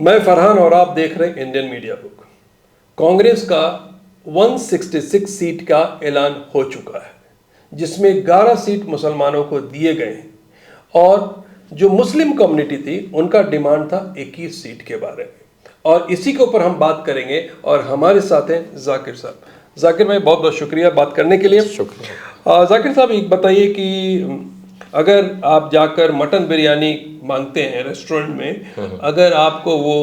मैं फरहान और आप देख रहे हैं इंडियन मीडिया बुक। कांग्रेस का 166 सीट का ऐलान हो चुका है, जिसमें 11 सीट मुसलमानों को दिए गए हैं और जो मुस्लिम कम्युनिटी थी उनका डिमांड था 21 सीट के बारे में, और इसी के ऊपर हम बात करेंगे। और हमारे साथ हैं जाकिर साहब। जाकिर भाई, बहुत बहुत शुक्रिया बात करने के लिए। शुक्रिया। जाकिर साहब, एक बताइए कि अगर आप जाकर मटन बिरयानी मांगते हैं रेस्टोरेंट में, अगर आपको वो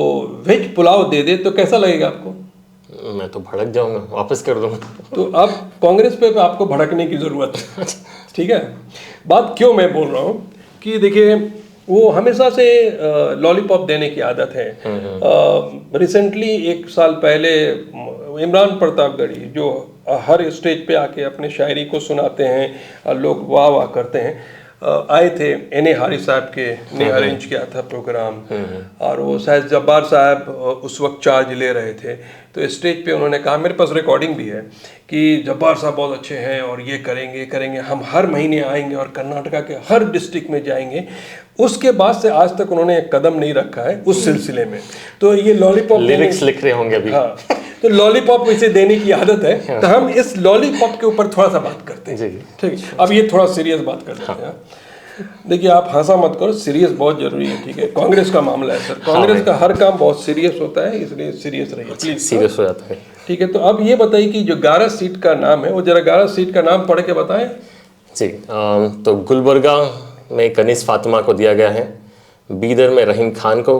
वेज पुलाव दे दे तो कैसा लगेगा आपको? मैं तो भड़क जाऊंगा, वापस कर दूंगा। तो अब कांग्रेस पे आपको भड़कने की जरूरत है। ठीक है, बात क्यों मैं बोल रहा हूँ कि देखिए, वो हमेशा से लॉलीपॉप देने की आदत है। रिसेंटली 1 साल पहले इमरान प्रतापगढ़ी, जो हर स्टेज पे आके अपने शायरी को सुनाते हैं, लोग वाह वाह करते हैं, आए थे। एन ए हारी साहब के ने अरेंज किया था प्रोग्राम, और वो शायद जब्बार साहब उस वक्त चार्ज ले रहे थे। तो स्टेज पे उन्होंने कहा, मेरे पास रिकॉर्डिंग भी है, कि जब्बार साहब बहुत अच्छे हैं और ये करेंगे, हम हर महीने आएंगे और कर्नाटका के हर डिस्ट्रिक्ट में जाएंगे। उसके बाद से आज तक उन्होंने एक कदम नहीं रखा है उस सिलसिले में। तो ये लॉलीपॉप लिरिक्स लिख रहे होंगे अभी। हाँ, तो लॉलीपॉप इसे देने की आदत है। तो हम इस लॉलीपॉप के ऊपर थोड़ा सा बात करते हैं। ठीक है, अब ये थोड़ा सीरियस बात करते हैं। देखिए, आप हंसा मत करो, सीरियस बहुत जरूरी है। ठीक है, कांग्रेस का मामला है सर, कांग्रेस का हर काम बहुत सीरियस होता है, इसलिए सीरियस रहिए प्लीज। सीरियस हो जाता है। ठीक है, तो अब ये बताइए कि जो 11 सीट का नाम है, वो जरा 11 सीट का नाम पढ़ के बताएं जी। तो गुलबर्गा में कनीस फातिमा को दिया गया है, बीदर में रहीम खान को,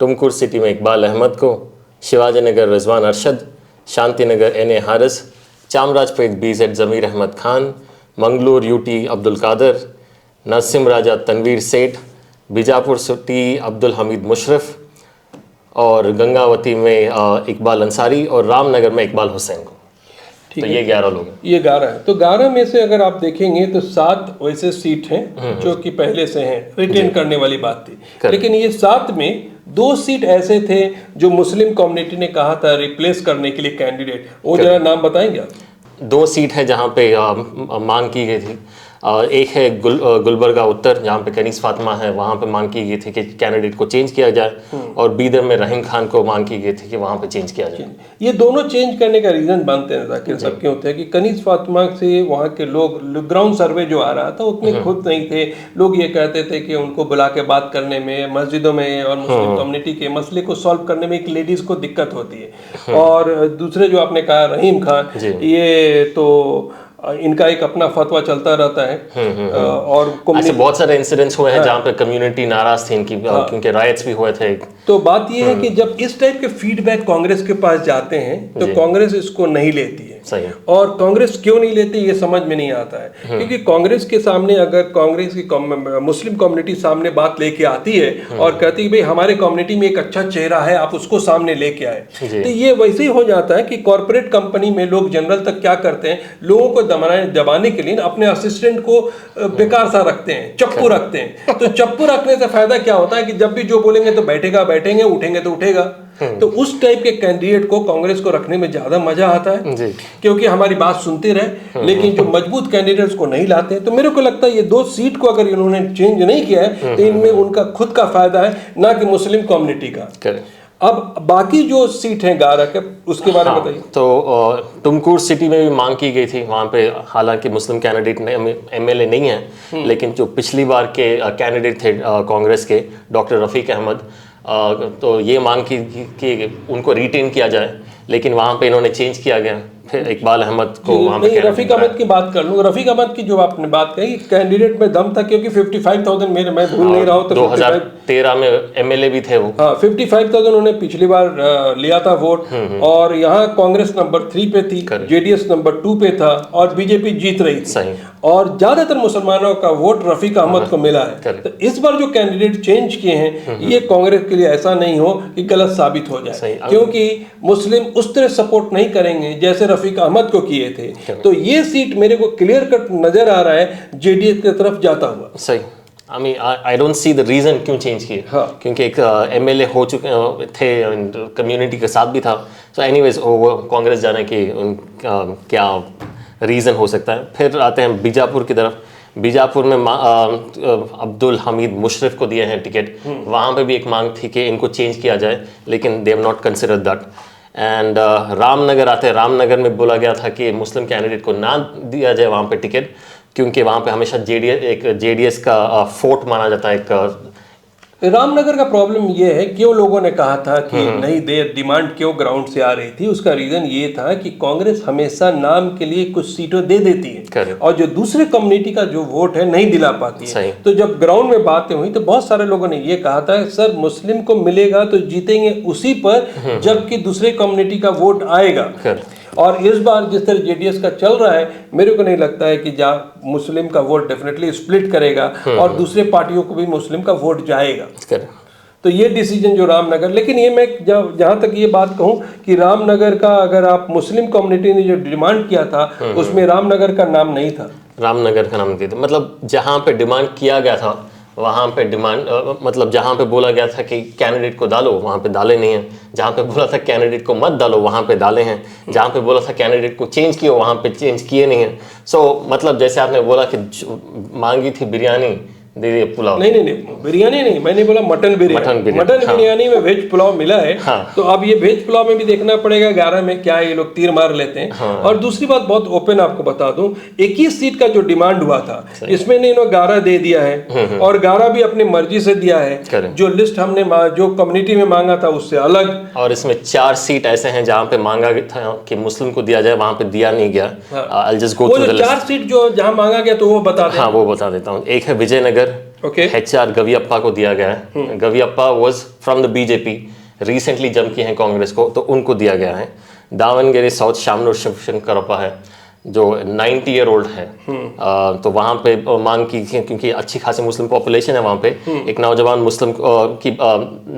टुमकुर सिटी में इकबाल अहमद को, Shivaji Nagar Rizwan Arshad, Shanti Nagar N A Haris, Chamrajpet BZ Zameer Ahmed Khan, Mangalore UT Abdul Kadar, Narasimharaja Tanveer Sait, Bijapur city Abdul Hameed Musharaf, और गंगावती में इकबाल अंसारी, और रामनगर में इकबाल हुसैन को। तो ये 11 लोग हैं। ये 11 है। तो 11 में से अगर आप देखेंगे तो 7 वैसे सीट हैं जो कि पहले से हैं, रिटेन करने वाली बात थी। लेकिन ये 7 में 2 सीट ऐसे थे जो मुस्लिम कम्युनिटी ने कहा था रिप्लेस करने के लिए कैंडिडेट, वो जरा नाम बताएंगे आप? 2 सीट है जहाँ पे मांग की गई थी। एक है गुलबर्गा उत्तर, जहाँ पे कनीस फातिमा है, वहाँ पे मांग की गई थी कि कैंडिडेट को चेंज किया जाए, और बीदर में रहीम खान को मांग की गई थी कि वहाँ पे चेंज किया जाए। ये दोनों चेंज करने का रीज़न मानते हैं जाकिर साहब क्यों होता है कि कनीस फातिमा से वहाँ के लोग, ग्राउंड सर्वे जो आ रहा था उतने खुद नहीं थे। लोग ये कहते थे कि उनको बुला के बात करने में, मस्जिदों में और मुस्लिम कम्युनिटी के मसले को सॉल्व करने में एक लेडीज़ को दिक्कत होती है। और दूसरे जो आपने कहा रहीम खान, ये तो इनका एक अपना फतवा चलता रहता है। और ऐसे बहुत सारे इंसिडेंट्स हुए हैं जहाँ पे कम्युनिटी नाराज थी इनकी, क्योंकि राइट्स भी हुए थे। तो बात ये है कि जब इस टाइप के फीडबैक कांग्रेस के पास जाते हैं तो कांग्रेस इसको नहीं लेती है। सही है। और कांग्रेस क्यों नहीं लेती ये समझ में नहीं आता है, क्योंकि कांग्रेस के सामने, अगर कांग्रेस की मुस्लिम कम्युनिटी सामने बात लेके आती है और कहती है भाई हमारे कम्युनिटी में एक अच्छा चेहरा है, आप उसको सामने लेके आए, तो ये वैसे ही हो जाता है कि कॉर्पोरेट कंपनी में लोग जनरल तक क्या करते हैं, लोगों को दबाने के लिए अपने असिस्टेंट को बेकार सा रखते हैं, चप्पू रखते हैं। तो चप्पू रखने से फायदा क्या होता है कि जब भी जो बोलेंगे तो बैठेंगे, उठेंगे तो उठेगा। तो उस टाइप के कैंडिडेट को कांग्रेस को रखने में ज्यादा मजा आता है जी। क्योंकि हमारी बात सुनते रहे, लेकिन जो मजबूत कैंडिडेट्स को नहीं लाते। तो मेरे को लगता है ये 2 सीट को अगर इन्होंने चेंज नहीं किया है तो इनमें उनका खुद का फायदा है, ना कि मुस्लिम कम्युनिटी का। अब बाकी जो सीट है 11 के, उसके बारे में बताइए। तो टुमकुर सिटी में भी मांग की गई थी, वहाँ पे हालांकि मुस्लिम कैंडिडेट MLA नहीं है, लेकिन जो पिछली बार के कैंडिडेट थे कांग्रेस के, डॉक्टर रफ़ीक अहमद, तो ये मांग की कि उनको रिटेन किया जाए, लेकिन वहाँ पे इन्होंने चेंज किया गया, फिर इकबाल अहमद को वहाँ पे। रफ़ीक अहमद की बात कर लूँ। रफ़ीक अहमद की जो आपने बात कही, कैंडिडेट में दम था, क्योंकि 55,000 मैं भूल नहीं रहा हूँ तो 2013 में MLA भी थे वो। हाँ, 55,000 उन्होंने पिछली बार लिया था वोट, और यहाँ कांग्रेस नंबर 3 पे थी, JDS नंबर 2 पे था, और बीजेपी जीत रही थी। सही। और ज्यादातर मुसलमानों का वोट रफ़ीक अहमद को मिला है। तो इस बार जो कैंडिडेट चेंज किए हैं, ये कांग्रेस के लिए ऐसा नहीं हो कि गलत साबित हो जाए, क्योंकि मुस्लिम उस तरह सपोर्ट नहीं करेंगे जैसे रफ़ीक अहमद को किए थे। तो ये सीट मेरे को क्लियर कट नजर आ रहा है JDS की तरफ जाता हुआ। सही। I don't see the reason क्यों चेंज किए। क्योंकि एक MLA हो चुके थे, कम्युनिटी के साथ भी था। So anyways, वो कांग्रेस जाने की क्या रीज़न हो सकता है। फिर आते हैं बीजापुर की तरफ। बीजापुर में अब्दुल हमीद मुशर्रफ को दिए हैं टिकट, वहाँ पे भी एक मांग थी कि इनको चेंज किया जाए, लेकिन they have not considered that. And Ramnagar आते हैं, रामनगर में बोला गया था कि मुस्लिम कैंडिडेट को ना दिया जाए वहाँ पे टिकट, क्योंकि वहाँ पे हमेशा जेडीएस का फोर्ट माना जाता है। एक रामनगर का प्रॉब्लम ये है, क्यों लोगों ने कहा था कि नहीं दे, डिमांड क्यों ग्राउंड से आ रही थी, उसका रीजन ये था कि कांग्रेस हमेशा नाम के लिए कुछ सीटें दे देती है और जो दूसरे कम्युनिटी का जो वोट है नहीं दिला पाती है। तो जब ग्राउंड में बातें हुई तो बहुत सारे लोगों ने ये कहा था सर मुस्लिम को मिलेगा तो जीतेंगे उसी पर जबकि दूसरे कम्युनिटी का वोट आएगा। और इस बार जिस तरह जेडीएस का चल रहा है, मेरे को नहीं लगता है कि जहाँ मुस्लिम का वोट डेफिनेटली स्प्लिट करेगा और दूसरे पार्टियों को भी मुस्लिम का वोट जाएगा। तो ये डिसीजन जो रामनगर, लेकिन ये मैं जहाँ तक ये बात कहूँ कि रामनगर का अगर आप मुस्लिम कम्युनिटी ने जो डिमांड किया था उसमें रामनगर का नाम नहीं था। रामनगर का नाम नहीं था, मतलब जहाँ पे डिमांड किया गया था वहाँ पे डिमांड मतलब जहाँ पे बोला गया था कि कैंडिडेट को डालो वहाँ पे डाले नहीं हैं, जहाँ पे बोला था कैंडिडेट को मत डालो वहाँ पे डाले हैं, जहाँ पे बोला था कैंडिडेट को चेंज किया वहाँ पे चेंज किए नहीं हैं। सो मतलब जैसे आपने बोला कि मांगी थी बिरयानी, दे दिए पुलाव। नहीं, बिरयानी नहीं, मैंने बोला मटन बिरयानी। मटन बिरयानी में वेज पुलाव मिला है। तो अब ये वेज पुलाव में भी देखना पड़ेगा 11 में क्या ये लोग तीर मार लेते हैं। और दूसरी बात बहुत ओपन आपको बता दूं, 21 सीट का जो डिमांड हुआ था इसमें ने इन्होंने 11 दे दिया है और 11 भी अपनी मर्जी से दिया है। जो लिस्ट हमने जो कम्युनिटी में मांगा था उससे अलग। और इसमें 4 सीट ऐसे हैं जहाँ पे मांगा था कि मुस्लिम को दिया जाए, वहाँ पे दिया नहीं गया। I'll just go through the list। 4 seat जो जहाँ मांगा गया तो वो बता दें। हाँ वो बता देता हूँ। एक है विजयनगर, HR गवियप्पा को दिया गया है। Gaviyappa was from the BJP, recently जम किए हैं कांग्रेस को, तो उनको दिया गया है। दावनगिरी साउथ शामनूर शिवशंकरप्पा है जो 90 ईयर ओल्ड है। तो वहाँ पे मांग की थी क्योंकि अच्छी खासी मुस्लिम पॉपुलेशन है वहाँ पे। एक नौजवान मुस्लिम की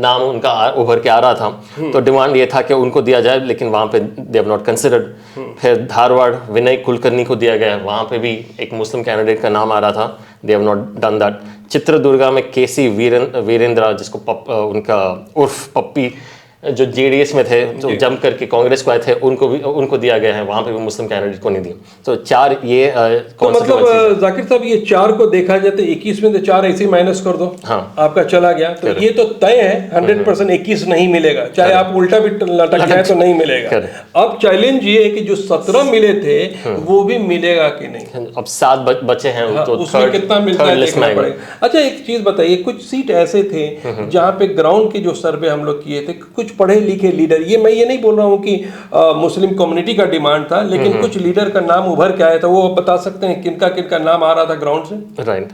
नाम उनका उभर के आ रहा था, तो डिमांड ये था कि उनको दिया जाए, लेकिन वहाँ पे दे हैव नॉट कंसिडर्ड। फिर धारवाड़ विनय कुलकर्णी को दिया गया, वहाँ पे भी एक मुस्लिम कैंडिडेट का नाम आ रहा था, they have not done that. Chitradurga में केसी वीरेंद्र जिसको उनका उर्फ पप्पी जो जेडीएस में थे जो जम करके कांग्रेस को आए थे, उनको दिया गया है, वहां पे भी मुस्लिम कैंडिडेट को नहीं दिया। तो 4 ये तो मतलब जाकिर साहब ये 4 को देखा जाए तो 21 में तो 4 ऐसे ही माइनस कर दो। हाँ। आपका चला गया तो ये तो तय है 100% 21 नहीं मिलेगा, चाहे आप उल्टा भी लटक जाए तो नहीं मिलेगा। अब चैलेंज ये है कि जो 17 मिले थे वो भी मिलेगा कि नहीं। अब 7 बचे हैं, तो उसमें कितना मिलता है देखना पड़ेगा। अच्छा एक चीज बताइए, कुछ सीट ऐसे थे जहाँ पे ग्राउंड के जो सर्वे हम लोग किए थे, कुछ पढ़े लिखे लीडर, ये मैं ये नहीं बोल रहा हूँ कि मुस्लिम कम्युनिटी का डिमांड था, लेकिन कुछ लीडर का नाम उभर के आया था, वो बता सकते हैं किनका किनका नाम आ रहा था ग्राउंड से? राइट,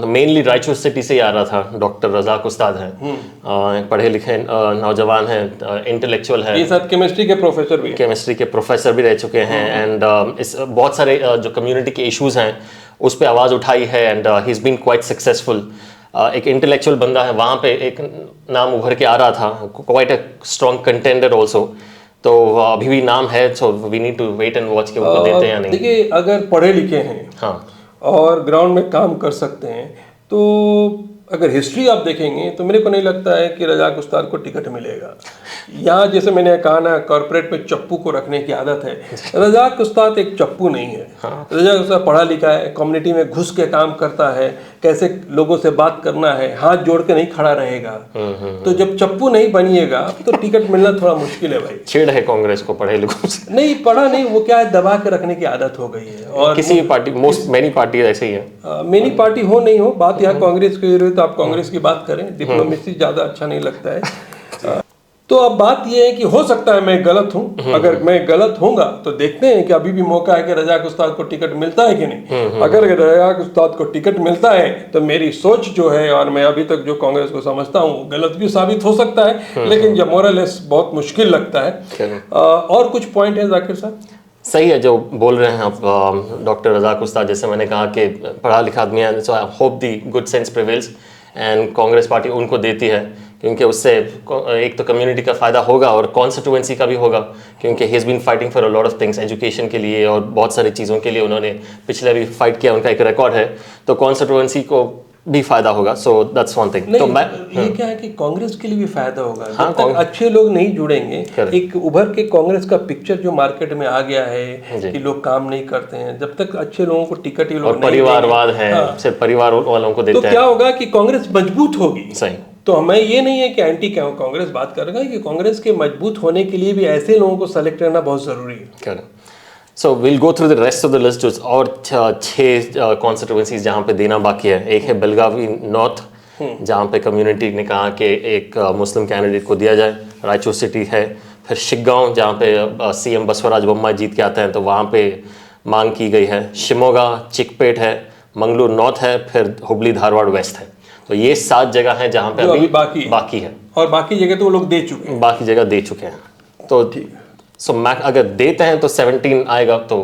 मेनली रायचूर सिटी से ही आ रहा था। डॉक्टर रजाक उस्ताद हैं, पढ़े लिखे नौजवान हैं, इंटेलेक्चुअल है, ये साथ केमिस्ट्री के प्रोफेसर भी रह चुके हैं। एंड इस बहुत सारे जो कम्युनिटी के इश्यूज हैं उस पर आवाज़ उठाई है, and he is been quite successful. एक इंटेलेक्चुअल बंदा है, वहाँ पे एक नाम उभर के आ रहा था, quite a strong contender also. तो अभी भी नाम है, so we need to wait and watch के उनको देते हैं या नहीं। देखिए अगर पढ़े लिखे हैं हाँ और ग्राउंड में काम कर सकते हैं, तो अगर हिस्ट्री आप देखेंगे तो मेरे को नहीं लगता है कि रजाक उस्ताद को टिकट मिलेगा। यहाँ जैसे मैंने कहा ना, कॉर्पोरेट में चप्पू को रखने की आदत है, रजाक उस्ताद एक चप्पू नहीं है। रजाक उस्ताद पढ़ा लिखा है, कम्युनिटी में घुस के काम करता है, कैसे लोगों से बात करना है, हाथ जोड़ के नहीं खड़ा रहेगा। तो जब चप्पू नहीं बनिएगा तो टिकट मिलना थोड़ा मुश्किल है भाई। छेड़ है कांग्रेस को पढ़े लिखों से। नहीं पढ़ा नहीं, वो क्या है, दबा के रखने की आदत हो गई है। और किसी भी पार्टी, मेनी पार्टी ऐसे ही है। मेनी पार्टी हो नहीं हो, बात यहाँ कांग्रेस की हो तो आप कांग्रेस की बात करें, डिप्लोमेसी ज्यादा अच्छा नहीं लगता है। तो अब बात यह है कि हो सकता है मैं गलत हूं, अगर मैं गलत होऊंगा तो देखते हैं कि अभी भी मौका है कि रजाक उस्ताद को टिकट मिलता है कि नहीं। अगर रजाक उस्ताद को टिकट मिलता है तो मेरी सोच जो है, और मैं अभी तक जो कांग्रेस को समझता हूं, गलत भी साबित हो सकता है, लेकिन जब मोरलेस बहुत मुश्किल लगता है। और कुछ पॉइंट है जाकिर साहब? सही है जो बोल रहे हैं आप डॉक्टर रजाक उस्ताद, जैसे मैंने कहा कि पढ़ा लिखा आदमी है, so I hope the good sense prevails and Congress party उनको देती है, क्योंकि उससे एक तो कम्युनिटी का फ़ायदा होगा और कॉन्स्टिट्यूएंसी का भी होगा, क्योंकि he is been fighting for a lot of things, education के लिए और बहुत सारी चीज़ों के लिए उन्होंने पिछले भी फाइट किया, उनका एक रिकॉर्ड है। तो कॉन्स्टिट्यूएंसी को भी फायदा होगा। So that's one thing. तो मैं ये क्या है कि कांग्रेस के लिए भी फायदा होगा। हाँ, जब तक अच्छे लोग नहीं जुड़ेंगे, Correct. एक उभर के कांग्रेस का पिक्चर जो मार्केट में आ गया है जी। कि लोग काम नहीं करते हैं, जब तक अच्छे लोगों को टिकट ये लोग और नहीं परिवारवाद देंगे, है, हाँ, सिर्फ परिवार वालों को तो देते क्या हैं। होगा कि कांग्रेस मजबूत होगी। सही। तो हमें ये नहीं है कि एंटी कांग्रेस बात कर रहा है कि कांग्रेस के मजबूत होने के लिए भी ऐसे लोगों को सेलेक्ट करना बहुत जरूरी है। Correct. So will go through the rest of the list. और 6 कॉन्स्टिट्यूएंसीज जहाँ पे देना बाकी है। एक है बेलगावी नॉर्थ, जहाँ पे कम्युनिटी ने कहा कि एक मुस्लिम कैंडिडेट को दिया जाए। रायचूर सिटी है। फिर शिग्गांव, जहाँ पे सीएम बसवराज बोम्माई जीत के आते हैं, तो वहाँ पे मांग की गई है। शिमोगा, चिकपेट है, मंगलूर नॉर्थ है, फिर हुबली धारवाड़ वेस्ट है। तो ये 7 जगह हैं जहाँ पे जो अभी अभी बाकी है। और बाकी जगह तो वो लोग दे चुके हैं। बाकी जगह दे चुके हैं। तो ठीक। सो मैं अगर देते हैं तो 17 आएगा, तो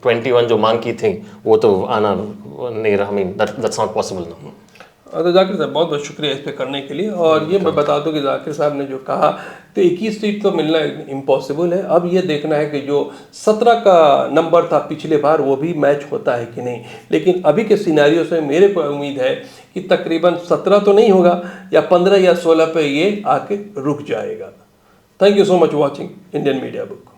21 जो मांग की थी वो तो आना नहीं रहा। I mean that's not possible ना। तो जाकिर साहब बहुत बहुत शुक्रिया इस पे करने के लिए। और ये मैं बता दूं कि जाकिर साहब ने जो कहा, तो 21 सीट तो मिलना इम्पॉसिबल है। अब ये देखना है कि जो 17 का नंबर था पिछले बार वो भी मैच होता है कि नहीं। लेकिन अभी के सिनेरियो से मेरे को उम्मीद है कि तकरीबन 17 तो नहीं होगा, या 15 या 16 पे ये आके रुक जाएगा। Thank you so much watching Indian media book.